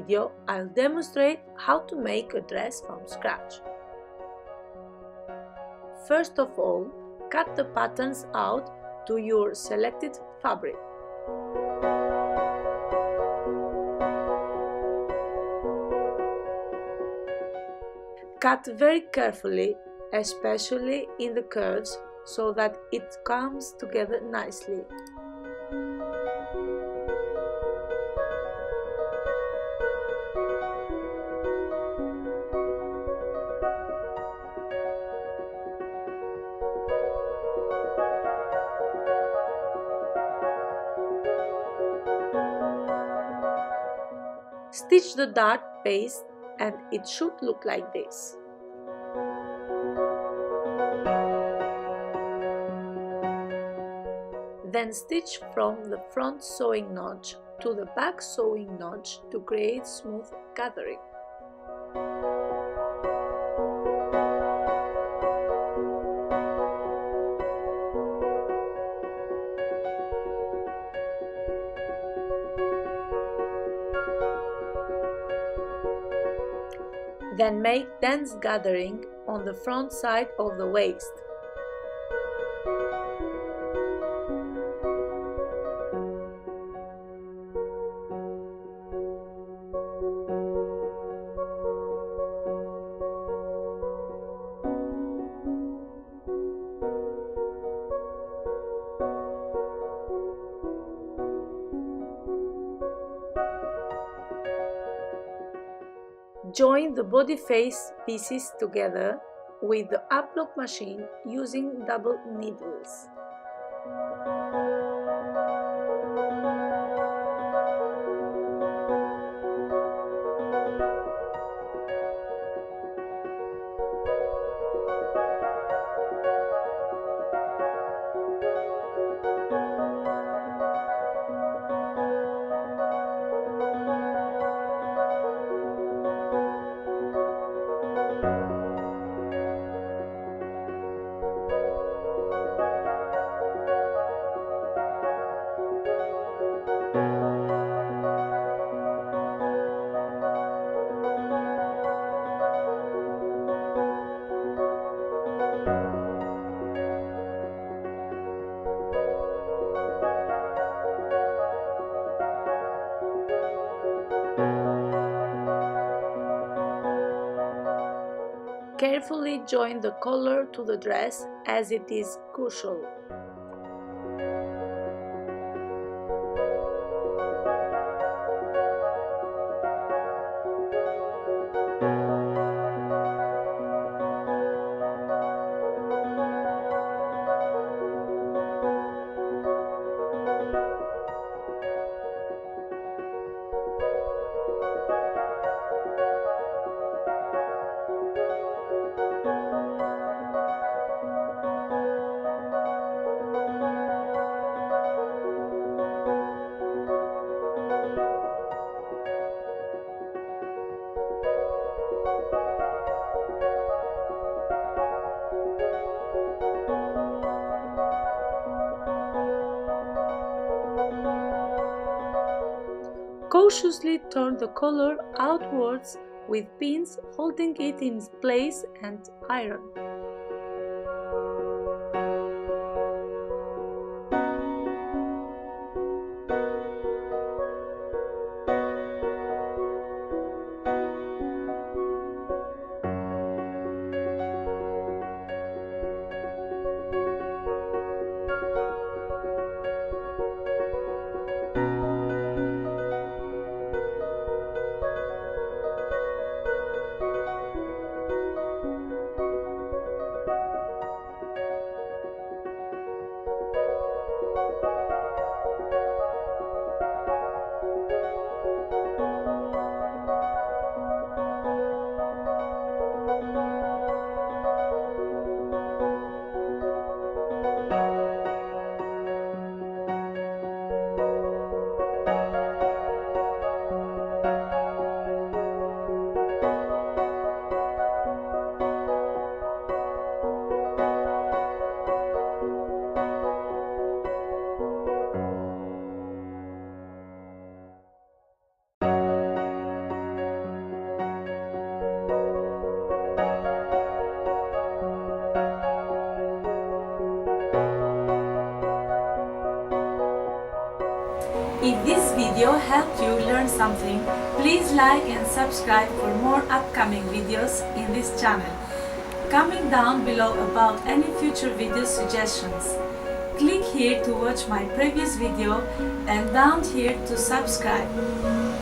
video, I'll demonstrate how to make a dress from scratch. First of all, cut the patterns out to your selected fabric. Cut very carefully, especially in the curves, so that it comes together nicely. Stitch the dart paste and it should look like this. Then stitch from the front sewing notch to the back sewing notch to create smooth gathering. Then make dense gathering on the front side of the waist. Join the body face pieces together with the uplock machine using double needles. Carefully join the collar to the dress as it is crucial. Cautiously turn the collar outwards with pins holding it in place and iron. If this video helped you learn something, please like and subscribe for more upcoming videos in this channel. Comment down below about any future video suggestions. Click here to watch my previous video and down here to subscribe.